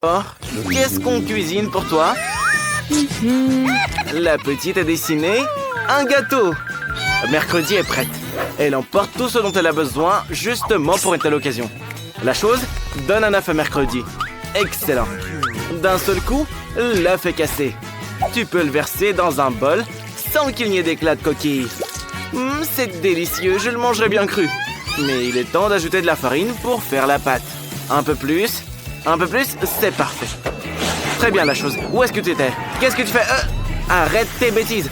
Oh, qu'est-ce qu'on cuisine pour toi? La petite a dessiné un gâteau. Mercredi est prête. Elle emporte tout ce dont elle a besoin justement pour une telle occasion. La chose donne un œuf à mercredi. Excellent. D'un seul coup, l'œuf est cassé. Tu peux le verser dans un bol sans qu'il n'y ait d'éclat de coquille. C'est délicieux, je le mangerai bien cru. Mais il est temps d'ajouter de la farine pour faire la pâte. Un peu plus, c'est parfait. Très bien la chose. Où est-ce que tu étais? Qu'est-ce que tu fais? Arrête tes bêtises.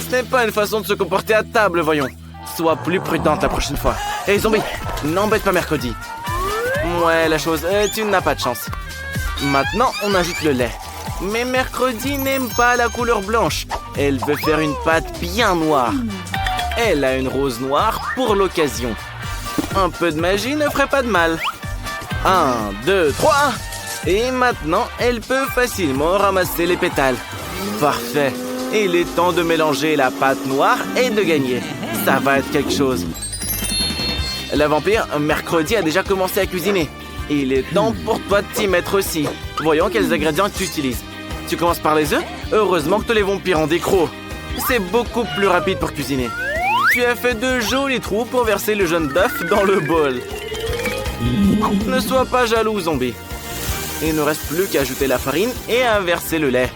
Ce n'est pas une façon de se comporter à table, voyons. Sois plus prudente la prochaine fois. Hé, zombie, n'embête pas mercredi. Ouais, la chose, tu n'as pas de chance. Maintenant, on ajoute le lait. Mais mercredi n'aime pas la couleur blanche. Elle veut faire une pâte bien noire. Elle a une rose noire pour l'occasion. Un peu de magie ne ferait pas de mal. 1, 2, 3. Et maintenant, elle peut facilement ramasser les pétales. Parfait. Il est temps de mélanger la pâte noire et de gagner. Ça va être quelque chose. La vampire, mercredi, a déjà commencé à cuisiner. Il est temps pour toi de t'y mettre aussi. Voyons quels ingrédients tu utilises. Tu commences par les œufs? Heureusement que tous les vampires ont des crocs. C'est beaucoup plus rapide pour cuisiner. Tu as fait de jolis trous pour verser le jaune d'œuf dans le bol. Ne sois pas jaloux, zombie. Il ne reste plus qu'à ajouter la farine et à verser le lait.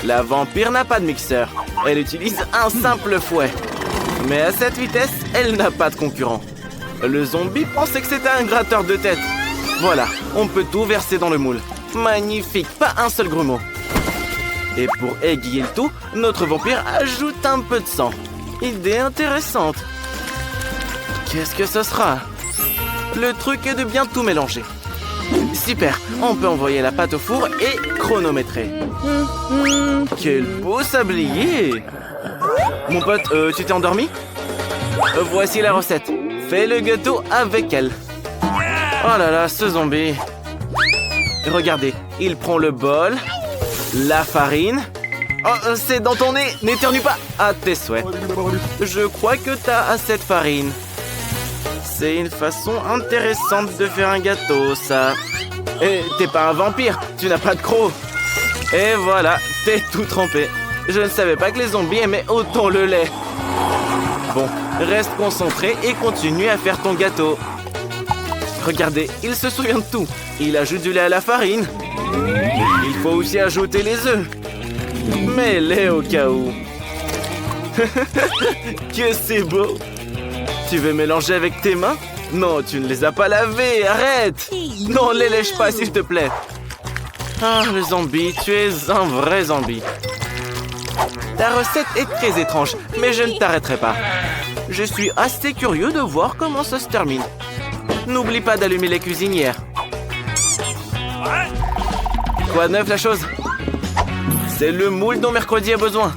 La vampire n'a pas de mixeur. Elle utilise un simple fouet. Mais à cette vitesse, elle n'a pas de concurrent. Le zombie pensait que c'était un gratteur de tête. Voilà, on peut tout verser dans le moule. Magnifique, pas un seul grumeau. Et pour égayer le tout, notre vampire ajoute un peu de sang. Idée intéressante. Qu'est-ce que ce sera? Le truc est de bien tout mélanger. Super, on peut envoyer la pâte au four et chronométrer. Quel beau sablier! Mon pote, tu t'es endormi? Voici la recette. Fais le gâteau avec elle. Oh là là, ce zombie. Regardez, il prend le bol, la farine. Oh, c'est dans ton nez, n'éternue pas. À tes souhaits. Je crois que t'as assez de farine. C'est une façon intéressante de faire un gâteau, ça. Et t'es pas un vampire, tu n'as pas de crocs. Et voilà, t'es tout trempé. Je ne savais pas que les zombies aimaient autant le lait. Bon, reste concentré et continue à faire ton gâteau. Regardez, il se souvient de tout. Il ajoute du lait à la farine. Il faut aussi ajouter les œufs. Mets-les au cas où. Que c'est beau. Tu veux mélanger avec tes mains? Non, tu ne les as pas lavées, arrête! Non, les lèche pas, s'il te plaît. Ah, le zombie, tu es un vrai zombie. Ta recette est très étrange, mais je ne t'arrêterai pas. Je suis assez curieux de voir comment ça se termine. N'oublie pas d'allumer les cuisinières. Quoi de neuf, la chose? C'est le moule dont mercredi a besoin.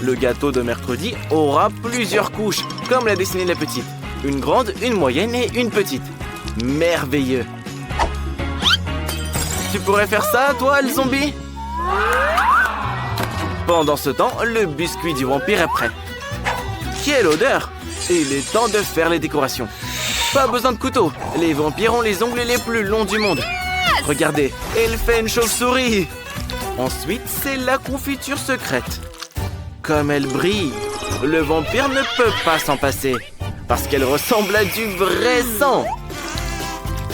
Le gâteau de mercredi aura plusieurs couches, comme l'a dessiné la petite. Une grande, une moyenne et une petite. Merveilleux. Tu pourrais faire ça, toi, le zombie? Pendant ce temps, le biscuit du vampire est prêt. Quelle odeur! Il est temps de faire les décorations. Pas besoin de couteau. Les vampires ont les ongles les plus longs du monde. Regardez, elle fait une chauve-souris. Ensuite, c'est la confiture secrète. Comme elle brille, le vampire ne peut pas s'en passer. Parce qu'elle ressemble à du vrai sang.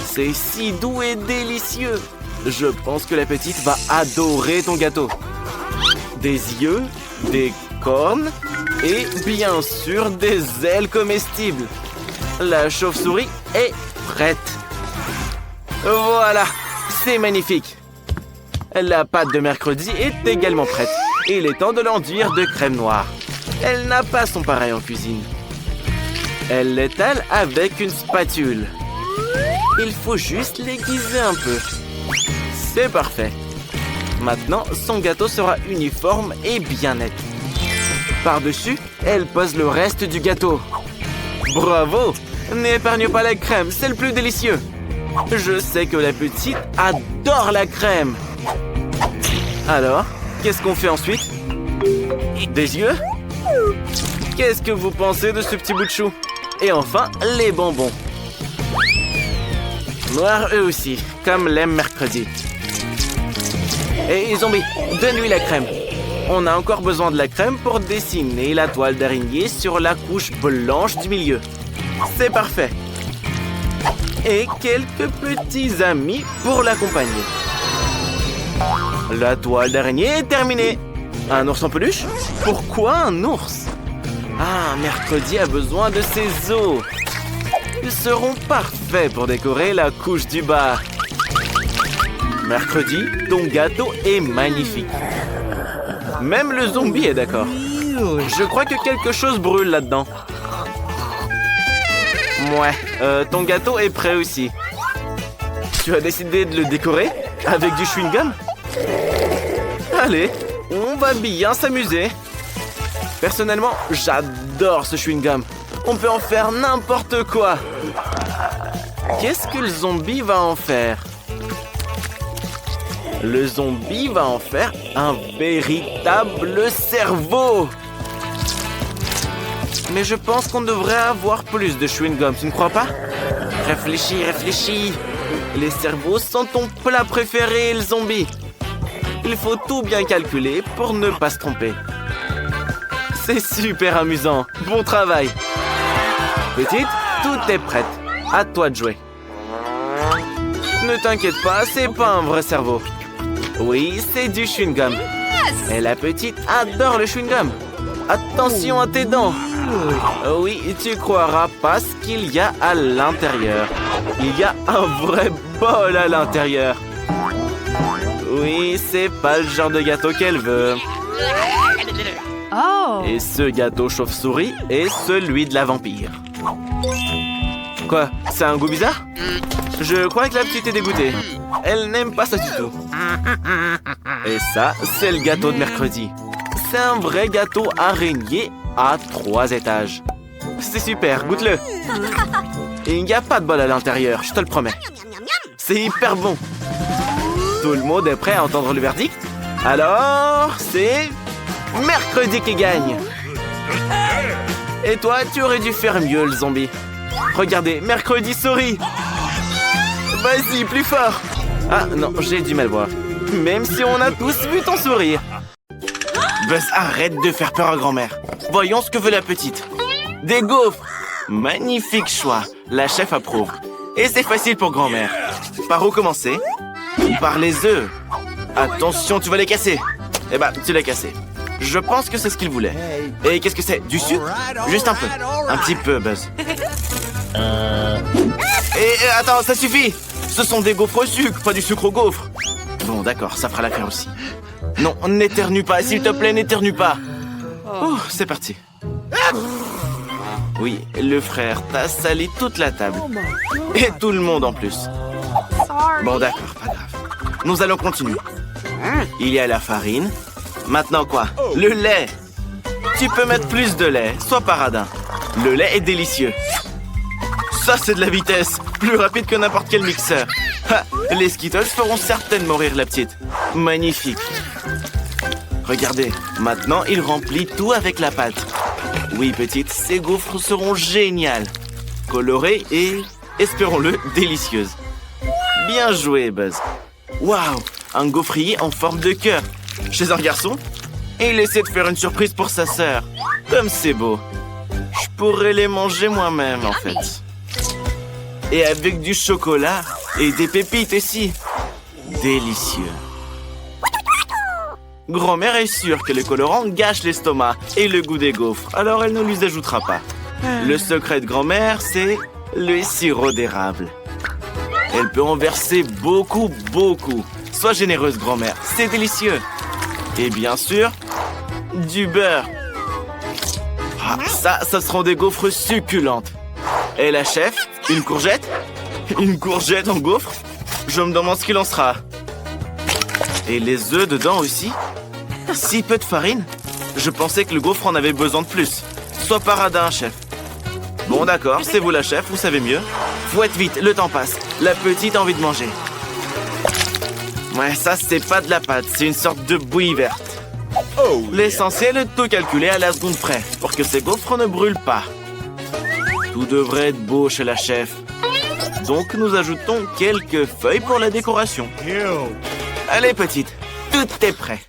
C'est si doux et délicieux. Je pense que la petite va adorer ton gâteau. Des yeux, des cornes et bien sûr des ailes comestibles. La chauve-souris est prête. Voilà, c'est magnifique. La pâte de mercredi est également prête. Il est temps de l'enduire de crème noire. Elle n'a pas son pareil en cuisine. Elle l'étale avec une spatule. Il faut juste l'aiguiser un peu. C'est parfait. Maintenant, son gâteau sera uniforme et bien net. Par-dessus, elle pose le reste du gâteau. Bravo! N'épargne pas la crème, c'est le plus délicieux. Je sais que la petite adore la crème. Alors, qu'est-ce qu'on fait ensuite? Des yeux? Qu'est-ce que vous pensez de ce petit bout de chou? Et enfin, les bonbons. Noirs eux aussi, comme l'aime mercredi. Et zombie, donne-lui la crème. On a encore besoin de la crème pour dessiner la toile d'araignée sur la couche blanche du milieu. C'est parfait. Et quelques petits amis pour l'accompagner. La toile d'araignée est terminée. Un ours en peluche? Pourquoi un ours? Ah, mercredi a besoin de ses os. Ils seront parfaits pour décorer la couche du bas. Mercredi, ton gâteau est magnifique. Même le zombie est d'accord. Je crois que quelque chose brûle là-dedans. Ouais, ton gâteau est prêt aussi. Tu as décidé de le décorer avec du chewing-gum? Allez, on va bien s'amuser. Personnellement, j'adore ce chewing-gum. On peut en faire n'importe quoi. Qu'est-ce que le zombie va en faire? Le zombie va en faire un véritable cerveau. Mais je pense qu'on devrait avoir plus de chewing-gum, tu ne crois pas? Réfléchis, réfléchis. Les cerveaux sont ton plat préféré, le zombie. Il faut tout bien calculer pour ne pas se tromper. C'est super amusant. Bon travail. Petite, tout est prêt. À toi de jouer. Ne t'inquiète pas, c'est pas un vrai cerveau. Oui, c'est du chewing-gum. Et la petite adore le chewing-gum. Attention à tes dents. Oui, tu croiras pas ce qu'il y a à l'intérieur. Il y a un vrai bol à l'intérieur. Oui, c'est pas le genre de gâteau qu'elle veut. Oh. Et ce gâteau chauve-souris est celui de la vampire. Quoi? C'est un goût bizarre? Je crois que la petite est dégoûtée. Elle n'aime pas ça du tout. Et ça, c'est le gâteau de mercredi. C'est un vrai gâteau araignée à 3 étages. C'est super, goûte-le. Il n'y a pas de bol à l'intérieur, je te le promets. C'est hyper bon. Tout le monde est prêt à entendre le verdict? Alors, c'est mercredi qui gagne. Et toi, tu aurais dû faire mieux, le zombie. Regardez, mercredi sourit. Vas-y, plus fort. Ah non, j'ai du mal voir. Même si on a tous vu ton sourire. Buzz, arrête de faire peur à grand-mère. Voyons ce que veut la petite. Des gaufres. Magnifique choix. La chef approuve. Et c'est facile pour grand-mère. Par où commencer? Par les œufs. Attention, tu vas les casser. Eh ben, tu l'as cassé. Je pense que c'est ce qu'il voulait. Et qu'est-ce que c'est? Du sucre? Juste un peu. Un petit peu, Buzz. Et attends, ça suffit. Ce sont des gaufres au sucre, pas du sucre au gaufre. Bon, d'accord, ça fera l'affaire aussi. Non, n'éternue pas, s'il te plaît, n'éternue pas. Oh, c'est parti. Oui, le frère t'a sali toute la table. Et tout le monde en plus. Bon, d'accord, pas grave. Nous allons continuer. Il y a la farine. Maintenant quoi? Le lait. Tu peux mettre plus de lait, sois pas radin. Le lait est délicieux. Ça, c'est de la vitesse. Plus rapide que n'importe quel mixeur. Ha, les Skittles feront certainement rire la petite. Magnifique. Regardez, maintenant, il remplit tout avec la pâte. Oui, petite, ces gaufres seront géniales. Colorées et, espérons-le, délicieuses. Bien joué, Buzz. Waouh, un gaufrier en forme de cœur. Chez un garçon? Et il essaie de faire une surprise pour sa sœur. Comme c'est beau. Je pourrais les manger moi-même, en fait. Et avec du chocolat et des pépites aussi. Délicieux. Grand-mère est sûre que les colorants gâchent l'estomac et le goût des gaufres, alors elle ne les ajoutera pas. Le secret de grand-mère, c'est le sirop d'érable. Elle peut en verser beaucoup, beaucoup. Sois généreuse, grand-mère, c'est délicieux. Et bien sûr, du beurre. Ah, ça seront des gaufres succulentes. Et la chef, une courgette? Une courgette en gaufre? Je me demande ce qu'il en sera. Et les œufs dedans aussi? Si peu de farine? Je pensais que le gaufre en avait besoin de plus. Sois pas radin, chef. Bon, d'accord, c'est vous la chef, vous savez mieux. Fouette vite, le temps passe. La petite a envie de manger. Ouais, ça, c'est pas de la pâte, c'est une sorte de bouillie verte. L'essentiel est de tout calculer à la seconde près, pour que ces gaufres ne brûlent pas. Tout devrait être beau chez la chef. Donc, nous ajoutons quelques feuilles pour la décoration. Allez, petite, tout est prêt.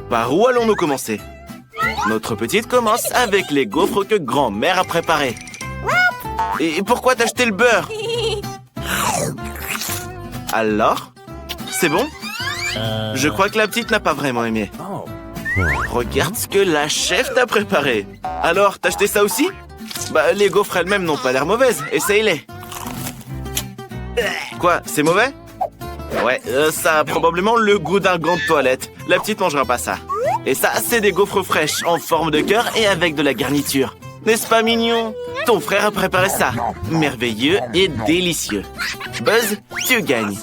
Par où allons-nous commencer? Notre petite commence avec les gaufres que grand-mère a préparées. Et pourquoi t'as acheté le beurre? Alors? C'est bon? Je crois que la petite n'a pas vraiment aimé. Regarde ce que la chef t'a préparé. Alors, t'as acheté ça aussi? Bah, les gaufres elles-mêmes n'ont pas l'air mauvaises. Essaye-les. Quoi, c'est mauvais? Ouais, ça a probablement le goût d'un gant de toilette. La petite mangera pas ça. Et ça, c'est des gaufres fraîches en forme de cœur et avec de la garniture. N'est-ce pas mignon? Ton frère a préparé ça. Merveilleux et délicieux. Buzz, tu gagnes.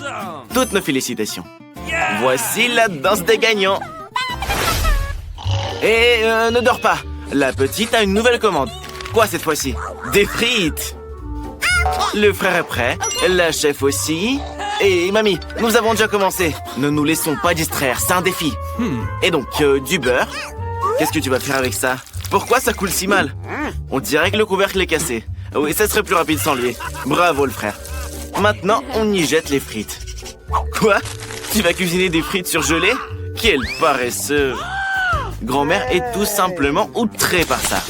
Toutes nos félicitations. Voici la danse des gagnants. Et ne dors pas. La petite a une nouvelle commande. Quoi cette fois-ci? Des frites. Le frère est prêt. La chef aussi. Et mamie, nous avons déjà commencé. Ne nous laissons pas distraire, c'est un défi. Et donc, du beurre. Qu'est-ce que tu vas faire avec ça? Pourquoi ça coule si mal? On dirait que le couvercle est cassé. Oui, ça serait plus rapide sans lui. Bravo le frère. Maintenant, on y jette les frites. Quoi? Tu vas cuisiner des frites surgelées? Quel paresseux! Grand-mère est tout simplement outrée par ça.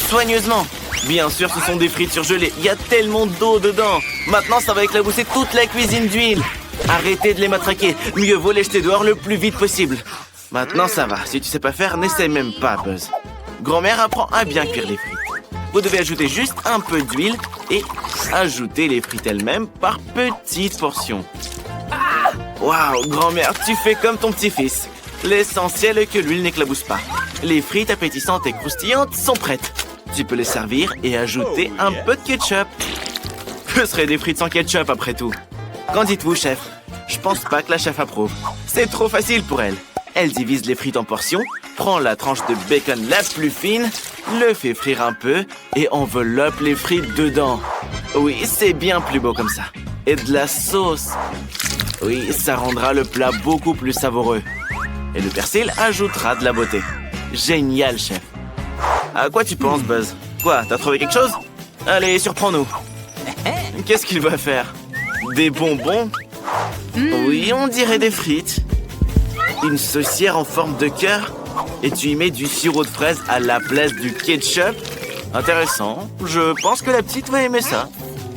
Soigneusement. Bien sûr, ce sont des frites surgelées. Il y a tellement d'eau dedans. Maintenant, ça va éclabousser toute la cuisine d'huile. Arrêtez de les matraquer. Mieux vaut les jeter dehors le plus vite possible. Maintenant, ça va. Si tu sais pas faire, n'essaie même pas, Buzz. Grand-mère apprend à bien cuire les frites. Vous devez ajouter juste un peu d'huile et ajouter les frites elles-mêmes par petites portions. Waouh, grand-mère, tu fais comme ton petit-fils. L'essentiel est que l'huile n'éclabousse pas. Les frites appétissantes et croustillantes sont prêtes. Tu peux les servir et ajouter un peu de ketchup. Que seraient des frites sans ketchup après tout? Qu'en dites-vous, chef? Je pense pas que la chef approuve. C'est trop facile pour elle. Elle divise les frites en portions, prend la tranche de bacon la plus fine, le fait frire un peu et enveloppe les frites dedans. Oui, c'est bien plus beau comme ça. Et de la sauce. Oui, ça rendra le plat beaucoup plus savoureux. Et le persil ajoutera de la beauté. Génial, chef. À quoi tu penses, Buzz? Quoi, t'as trouvé quelque chose? Allez, surprends-nous. Qu'est-ce qu'il va faire? Des bonbons? Oui, on dirait des frites. Une saucière en forme de cœur? Et tu y mets du sirop de fraise à la place du ketchup? Intéressant. Je pense que la petite va aimer ça.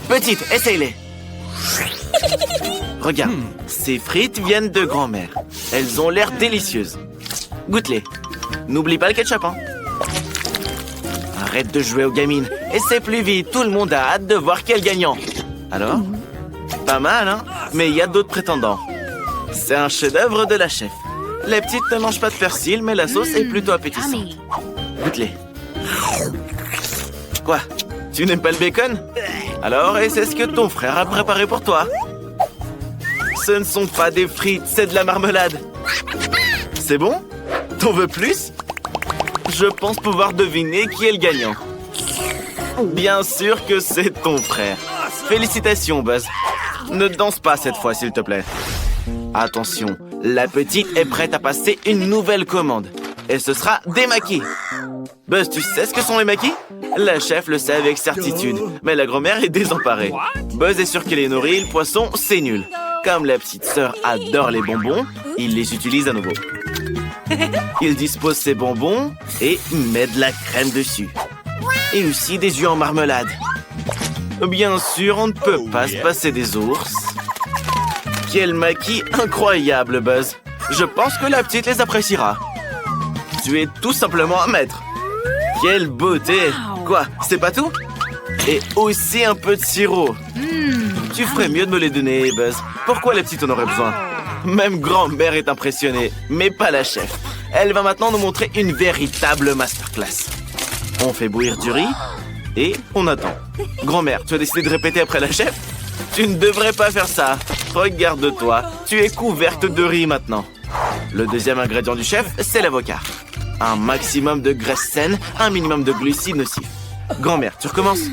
Petite, essaye-les. Regarde, ces frites viennent de grand-mère. Elles ont l'air délicieuses. Goûte-les. N'oublie pas le ketchup, hein. Arrête de jouer aux gamines. Essaie plus vite, tout le monde a hâte de voir quel gagnant. Alors? Pas mal, hein? Mais il y a d'autres prétendants. C'est un chef-d'œuvre de la chef. La petite ne mange pas de persil, mais la sauce est plutôt appétissante. Goûte-les. Quoi? Tu n'aimes pas le bacon? Alors, et c'est ce que ton frère a préparé pour toi. Ce ne sont pas des frites, c'est de la marmelade. C'est bon? T'en veux plus? Je pense pouvoir deviner qui est le gagnant. Bien sûr que c'est ton frère. Félicitations, Buzz. Ne danse pas cette fois, s'il te plaît. Attention, la petite est prête à passer une nouvelle commande. Et ce sera des maquis. Buzz, tu sais ce que sont les maquis? La chef le sait avec certitude, mais la grand-mère est désemparée. Buzz est sûr qu'il est nourri, le poisson, c'est nul. Comme la petite sœur adore les bonbons, il les utilise à nouveau. Il dispose ses bonbons et met de la crème dessus. Et aussi des œufs en marmelade. Bien sûr, on ne peut pas se passer des ours. Quel maquis incroyable, Buzz. Je pense que la petite les appréciera. Tu es tout simplement un maître. Quelle beauté. Quoi, c'est pas tout? Et aussi un peu de sirop. Tu ferais mieux de me les donner, Buzz. Pourquoi la petite en aurait besoin? Même grand-mère est impressionnée, mais pas la chef. Elle va maintenant nous montrer une véritable masterclass. On fait bouillir du riz et on attend. Grand-mère, tu as décidé de répéter après la chef? Tu ne devrais pas faire ça. Regarde-toi, tu es couverte de riz maintenant. Le deuxième ingrédient du chef, c'est l'avocat. Un maximum de graisse saine, un minimum de glucides nocifs. Grand-mère, tu recommences?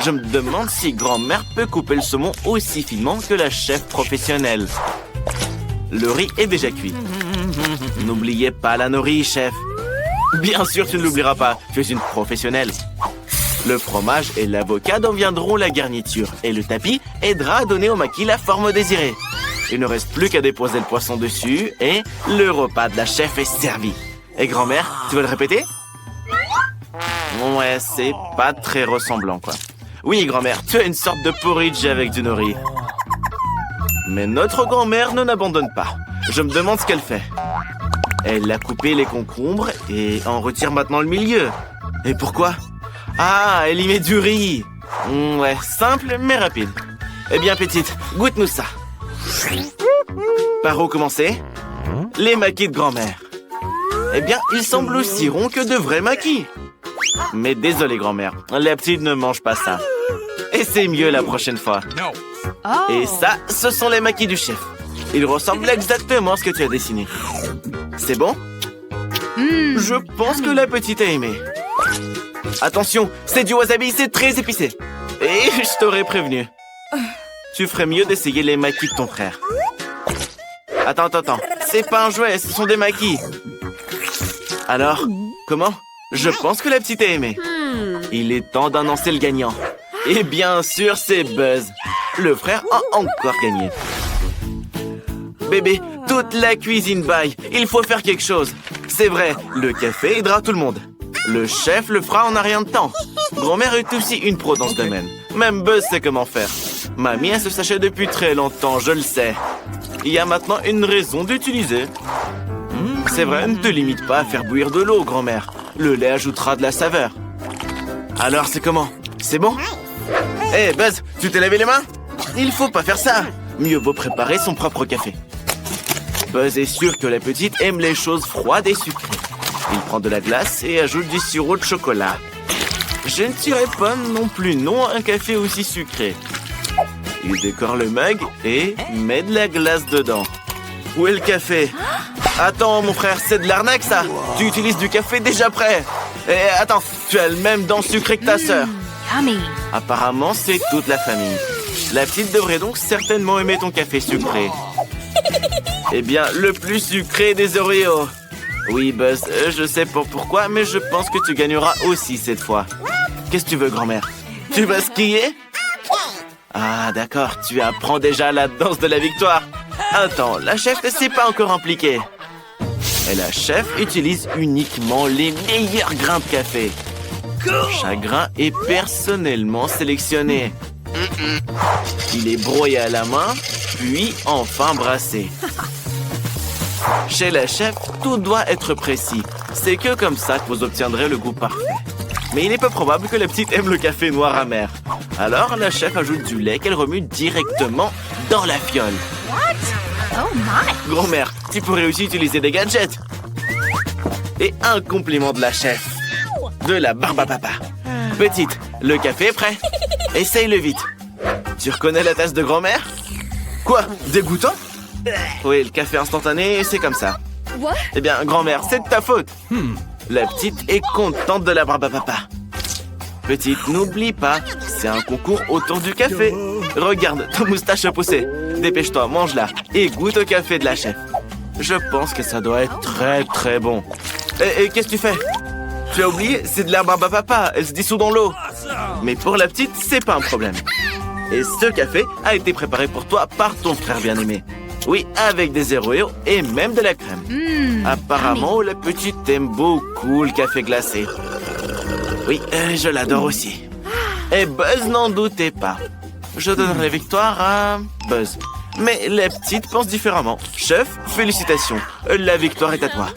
Je me demande si grand-mère peut couper le saumon aussi finement que la chef professionnelle. Le riz est déjà cuit. N'oubliez pas la nori, chef. Bien sûr, tu ne l'oublieras pas. Tu es une professionnelle. Le fromage et l'avocat deviendront la garniture et le tapis aidera à donner au maquis la forme désirée. Il ne reste plus qu'à déposer le poisson dessus et le repas de la chef est servi. Et grand-mère, tu veux le répéter? Ouais, c'est pas très ressemblant, quoi. Oui, grand-mère, tu as une sorte de porridge avec du nori. Mais notre grand-mère ne n'abandonne pas. Je me demande ce qu'elle fait. Elle a coupé les concombres et en retire maintenant le milieu. Et pourquoi? Ah, elle y met du riz. Ouais, simple mais rapide. Eh bien, petite, goûte-nous ça. Par où commencer? Les maquis de grand-mère. Eh bien, ils semblent aussi ronds que de vrais maquis. Mais désolé, grand-mère, la petite ne mange pas ça. Et c'est mieux la prochaine fois. Et ça, ce sont les maquis du chef. Ils ressemblent exactement à ce que tu as dessiné. C'est bon? Je pense que la petite a aimé. Attention, c'est du wasabi, c'est très épicé. Et je t'aurais prévenu. Tu ferais mieux d'essayer les maquis de ton frère. Attends. C'est pas un jouet, ce sont des maquis. Alors, comment? Je pense que la petite a aimé. Il est temps d'annoncer le gagnant. Et bien sûr, c'est Buzz. Le frère a encore gagné. Bébé, toute la cuisine baille. Il faut faire quelque chose. C'est vrai, le café aidera tout le monde. Le chef le fera en un rien de temps. Grand-mère est aussi une pro dans ce domaine. Même Buzz sait comment faire. Mamie a ce sachet depuis très longtemps, je le sais. Il y a maintenant une raison d'utiliser. C'est vrai, ne te limite pas à faire bouillir de l'eau, grand-mère. Le lait ajoutera de la saveur. Alors, c'est comment? C'est bon? Hé, Buzz, tu t'es lavé les mains? Il faut pas faire ça. Mieux vaut préparer son propre café. Buzz est sûr que la petite aime les choses froides et sucrées. Il prend de la glace et ajoute du sirop de chocolat. Je ne dirais pas non plus non à un café aussi sucré. Il décore le mug et met de la glace dedans. Où est le café? Attends, mon frère, c'est de l'arnaque, ça. Tu utilises du café déjà prêt. Et attends, tu as le même dent sucré que ta sœur. Apparemment, c'est toute la famille. La petite devrait donc certainement aimer ton café sucré. Eh bien, le plus sucré des Oreos. Oui, Buzz, je sais pas pourquoi, mais je pense que tu gagneras aussi cette fois. Qu'est-ce que tu veux, grand-mère? Tu vas skier? Ah, d'accord, tu apprends déjà la danse de la victoire. Attends, la chef ne s'est pas encore impliquée. Et la chef utilise uniquement les meilleurs grains de café. Chaque grain est personnellement sélectionné. Il est broyé à la main, puis enfin brassé. Chez la chef, tout doit être précis. C'est que comme ça que vous obtiendrez le goût parfait. Mais il est peu probable que la petite aime le café noir amer. Alors la chef ajoute du lait qu'elle remue directement dans la fiole. Grand-mère, tu pourrais aussi utiliser des gadgets. Et un compliment de la chef. De la barbe à papa. Petite, le café est prêt. Essaye-le vite. Tu reconnais la tasse de grand-mère? Quoi? Dégoûtant? Oui, le café instantané, c'est comme ça. Eh bien, grand-mère, c'est de ta faute. La petite est contente de la barbe à papa. Petite, n'oublie pas, c'est un concours autour du café. Regarde, ta moustache a poussé. Dépêche-toi, mange-la et goûte au café de la chef. Je pense que ça doit être très très bon. Et qu'est-ce que tu fais? Tu as oublié, c'est de la barbe à papa, elle se dissout dans l'eau. Mais pour la petite, c'est pas un problème. Et ce café a été préparé pour toi par ton frère bien-aimé. Oui, avec des Oreos et même de la crème. Apparemment, la petite aime beaucoup le café glacé. Oui, je l'adore aussi. Et Buzz n'en doutait pas. Je donnerai la victoire à Buzz. Mais la petite pense différemment. Chef, félicitations. La victoire est à toi.